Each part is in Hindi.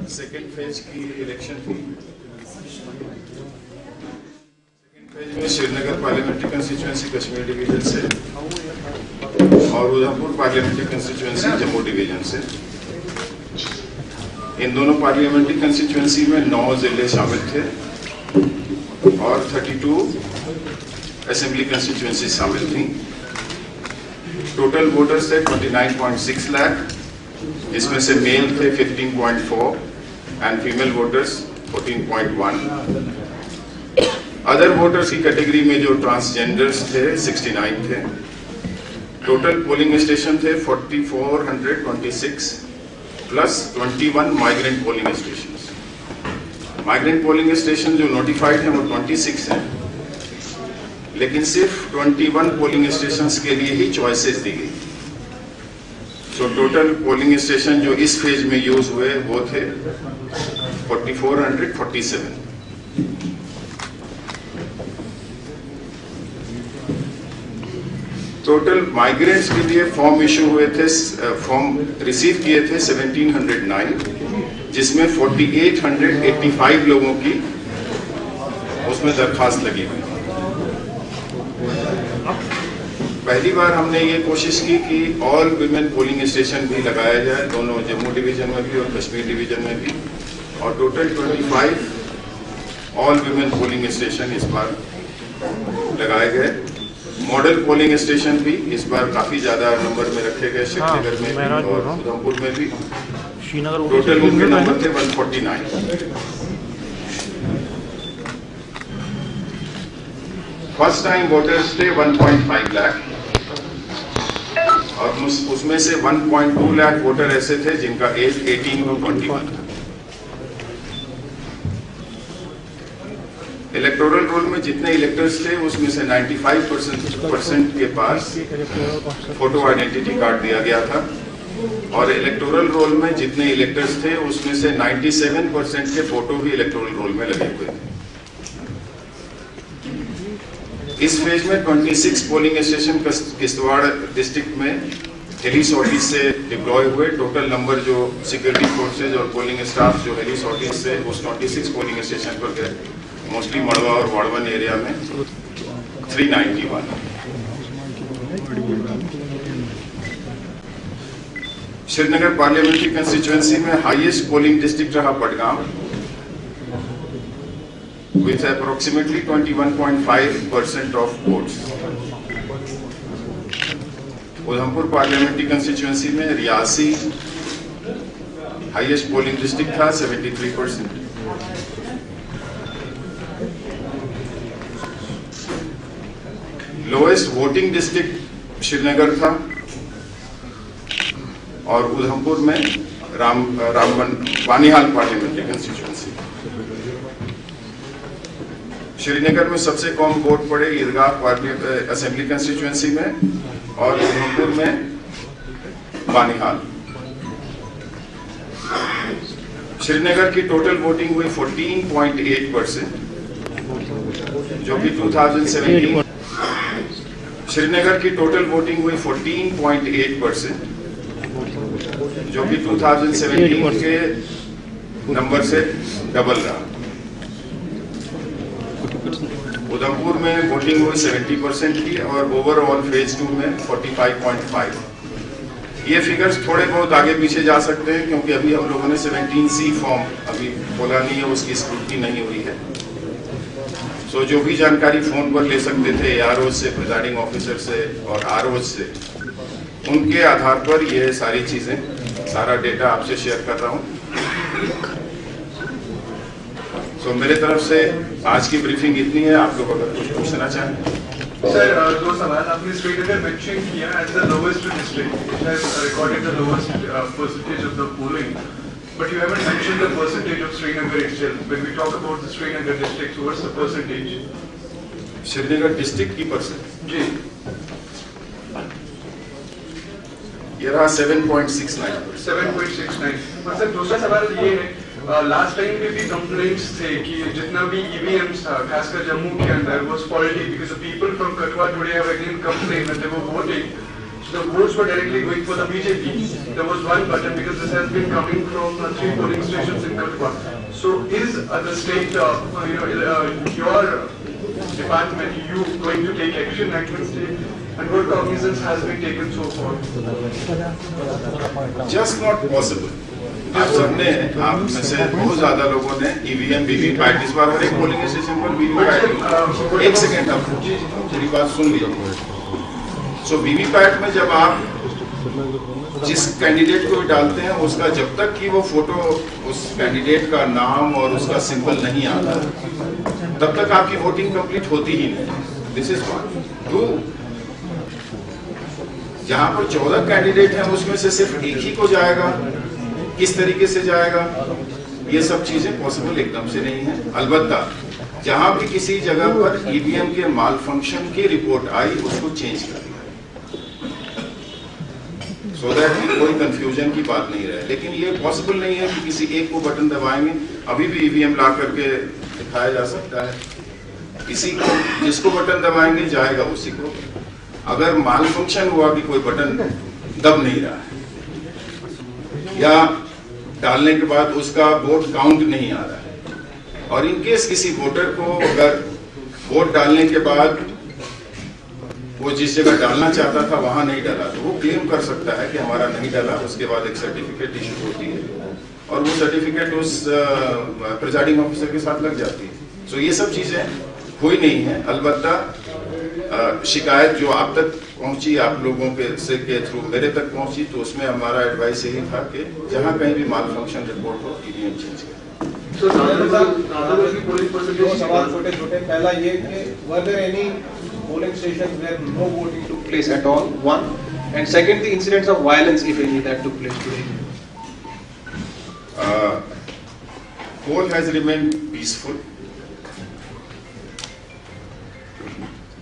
सेकेंड फेज की इलेक्शन थी। सेकेंड फेज में Srinagar parliamentary constituency Kashmir division से और Udhampur parliamentary constituency Jammu division से। इन दोनों पार्लियामेंट्री कंस्टिट्यूएंसी में 9 जिले शामिल थे और 32 असेंबली कंस्टिट्यूएंसी शामिल थी। टोटल वोटर्स थे 29.6 लाख, इसमें से मेल थे 15.4 and female voters 14.1। Other voters की कैटेगरी में जो ट्रांसजेंडर्स थे 69 थे। टोटल पोलिंग स्टेशन थे 4426 plus 21 migrant polling station. Migrant polling station जो नोटिफाइड है वो 26 हैं, लेकिन सिर्फ 21 पोलिंग स्टेशंस के लिए ही चॉइसेस दी गई। सो टोटल पोलिंग स्टेशन जो इस फेज में यूज हुए वो थे 4447। टोटल माइग्रेंट्स के लिए फॉर्म इशू हुए थे, फॉर्म रिसीव किए थे 1709, जिसमें 4885 लोगों की उसमें दरखास्त लगी हुई। पहली बार हमने ये कोशिश की कि ऑल विमेन पोलिंग स्टेशन भी लगाया जाए, दोनों जम्मू डिवीजन में भी और कश्मीर डिवीजन में भी, और total 25 all women polling station इस बार लगाए गए। मॉडल पोलिंग स्टेशन भी इस बार काफी ज्यादा नंबर में रखे गए, श्रीनगर में भी और उधमपुर में भी। टोटल उनके नंबर थे 149। फर्स्ट टाइम वोटर्स थे 1.5 लाख और उसमें से 1.2 लाख वोटर ऐसे थे जिनका एज 18 to 21 था। इलेक्टोरल रोल में जितने इलेक्टर्स थे उसमें से 95% के पास फोटो आइडेंटिटी कार्ड दिया गया था और इलेक्टोरल रोल में जितने इलेक्टर्स थे उसमें से 97% के फोटो भी इलेक्टोरल रोल में लगे हुए थे। इस फेज में 26 पोलिंग स्टेशन किश्तवाड़ डिस्ट्रिक्ट में हेली सॉर्टीज से डिप्लॉय हुए। टोटल नंबर जो सिक्योरिटी फोर्सेज और पोलिंग स्टाफ जो हेली सॉर्टीज से उस 26 पोलिंग स्टेशन पर गए, मोस्टली मड़वा और वाड़वन एरिया में 391। श्रीनगर पार्लियामेंट्री कंस्टिट्यूएंसी में हाईएस्ट पोलिंग डिस्ट्रिक्ट रहा Budgam with approximately 21.5% of votes. Udhampur parliamentary constituency में रियासी हाईएस्ट पोलिंग डिस्ट्रिक्ट था 73%। लोएस्ट वोटिंग डिस्ट्रिक्ट श्रीनगर था और उधमपुर में बानीहाल पार्लियामेंट्री कंस्टिट्यूएंसी। श्रीनगर में सबसे कम वोट पड़े ईदगाह असेंबली कंस्टिट्यूएंसी में और उधमपुर में बानीहाल। श्रीनगर की टोटल वोटिंग हुई 14.8%, जो कि 2017 श्रीनगर की टोटल वोटिंग हुई 14.8%, जो कि 2017 के नंबर से डबल रहा। उधमपुर में वोटिंग हुई 70% की और ओवरऑल फेज 2 में 45.5। ये फिगर्स थोड़े बहुत आगे पीछे जा सकते हैं क्योंकि अभी हम लोगों ने 17C फॉर्म अभी खोला नहीं है, उसकी स्क्रूटनी नहीं हुई है। सो जो भी जानकारी फोन पर ले सकते थे ARO से, प्रिजाइडिंग ऑफिसर से और RO से, उनके आधार पर ये सारी चीजें, सारा डेटा आपसे शेयर कर रहा हूँ। तो मेरे तरफ से आज की ब्रीफिंग इतनी है। आप लोग अगर कुछ पूछना चाहें। सर, दो सवाल। आपने श्रीनगर मेंशन किया as the lowest district, it has recorded the lowest percentage of the polling, but you haven't mentioned the percentage of Srinagar itself. When we talk about the Srinagar district, what's the percentage? Srinagar district की परसेंट जी ये रहा 7.69। 7.69। और सर दूसरा सवाल ये है, लास्ट टाइम पे भी कंप्लेंट्स थे कि जितना भी EVMs था खासकर जम्मू के अंदर was faulty because the people from Katwa today have again complained that they were voting the votes were directly going for the BJP. There was one button because this has been coming from 3 polling stations in Katwa. So is the state, your department, you going to take action at the state? And what cognizance has been taken so far? Just not possible. आप सबने, आप में से बहुत ज्यादा लोगों ने ईवीएम वीवीपैट इस बार हर एक पोलिंग स्टेशन पर वीवीपैट, एक सेकेंड आप मेरी बात सुन लीजिए। सो वीवीपैट में जब आप जिस कैंडिडेट को भी डालते हैं उसका जब तक कि वो फोटो उस कैंडिडेट का नाम और उसका सिंबल नहीं आता तब तक आपकी वोटिंग कंप्लीट होती ही नहीं। This is one. टू, जहां पर 14 कैंडिडेट हैं उसमें से सिर्फ एक ही को जाएगा, किस तरीके से जाएगा, ये सब चीजें पॉसिबल एकदम से नहीं है। अलबत्ता जहां भी किसी जगह पर ईवीएम के माल फंक्शन की रिपोर्ट आई उसको चेंज कर दिया, सो दैट कोई कंफ्यूजन की बात नहीं रहे। लेकिन ये पॉसिबल नहीं है कि किसी एक को बटन दबाएंगे, अभी भी ईवीएम ला करके दिखाया जा सकता है। इसी को जिसको बटन दबाएंगे जाएगा उसी को। अगर माल फंक्शन हुआ कि कोई बटन दब नहीं रहा है या डालने के बाद उसका वोट काउंट नहीं आ रहा है, और इनकेस किसी वोटर को अगर वोट डालने के बाद वो जिस जगह डालना चाहता था वहां नहीं डाला तो वो क्लेम कर सकता है कि हमारा नहीं डाला। उसके बाद एक सर्टिफिकेट इशू होती है और वो सर्टिफिकेट उस प्रिजाइडिंग ऑफिसर के साथ लग जाती है। सो ये सब चीजें हुई नहीं है। अलबत्ता शिकायत जो आप तक पहुंची, आप लोगों के थ्रू मेरे तक पहुंची, तो उसमें हमारा एडवाइस यही था कि जहां कहीं भी माल फंक्शन रिपोर्ट हो ईवीएम चेंज करें। सवाल छोटे पहला ये कि were there any polling stations where no voting took place at all, one, and second, the incidents of violence, if any, that took place today. Poll has remained peaceful.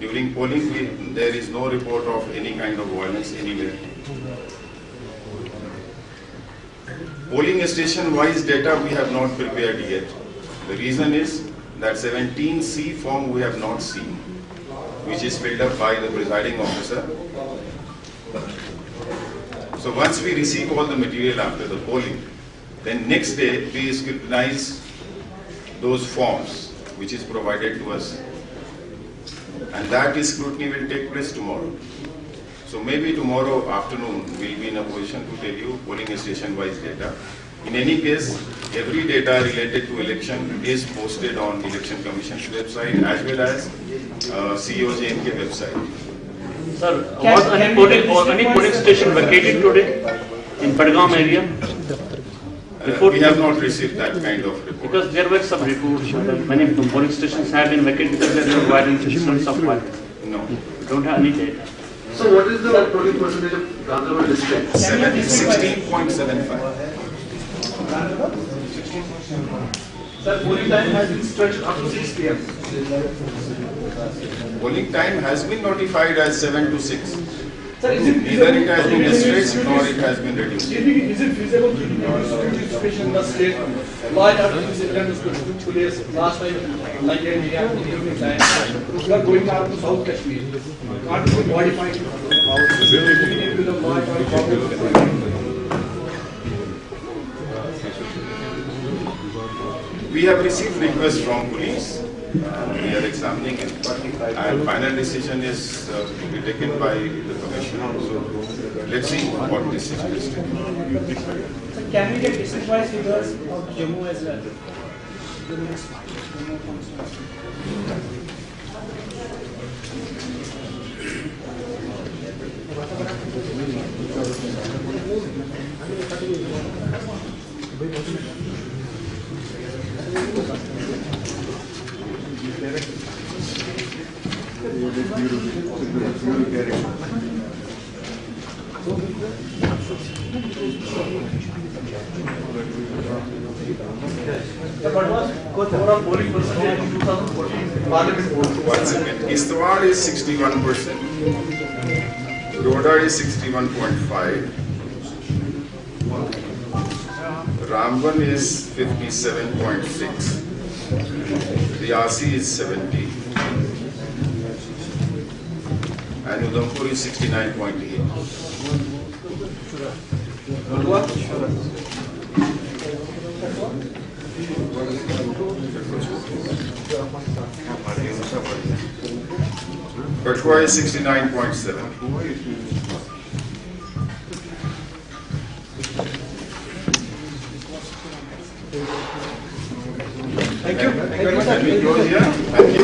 During polling, there is no report of any kind of violence anywhere. Polling station-wise data we have not prepared yet. The reason is that 17C form we have not seen, which is filled up by the presiding officer. So once we receive all the material after the polling, then next day we scrutinize those forms which is provided to us, and that scrutiny will take place tomorrow. So maybe tomorrow afternoon we'll be in a position to tell you polling station wise data. In any case, every data related to election is posted on Election Commission's website as well as COJM website. Sir, was any polling station vacated today in Padgaon area? We have not received that kind of report. Because there were some reports that many polling stations have been vacated because there were violent incidents of violence. No. We don't have any data. So what is the polling percentage of Gandharwal district? 16.75. Sir, polling time has been stretched up to 6 p.m. Polling time has been notified as 7 to 6. Sir, Neither it has been stretched nor it has been reduced. is it feasible to situation in the state? Law and order incident took place last time, like in India, in evening time. We are going out to South Kashmir. Can't we modify it? With the law and order. We have received requests from police. We are examining it, and final decision is to be taken by the commissioner. So let's see what decision is taken. So can we get district-wise figures of Jammu as well? What was overall polling percentage in 2014 Parliament vote? One second. Istawar is 61%. Roda is 61.5. Ramban is 57.6. Riyasi is 70. and Udhampur is 69.8. Kathua is 69.7. Thank you. Can we close here? Thank you.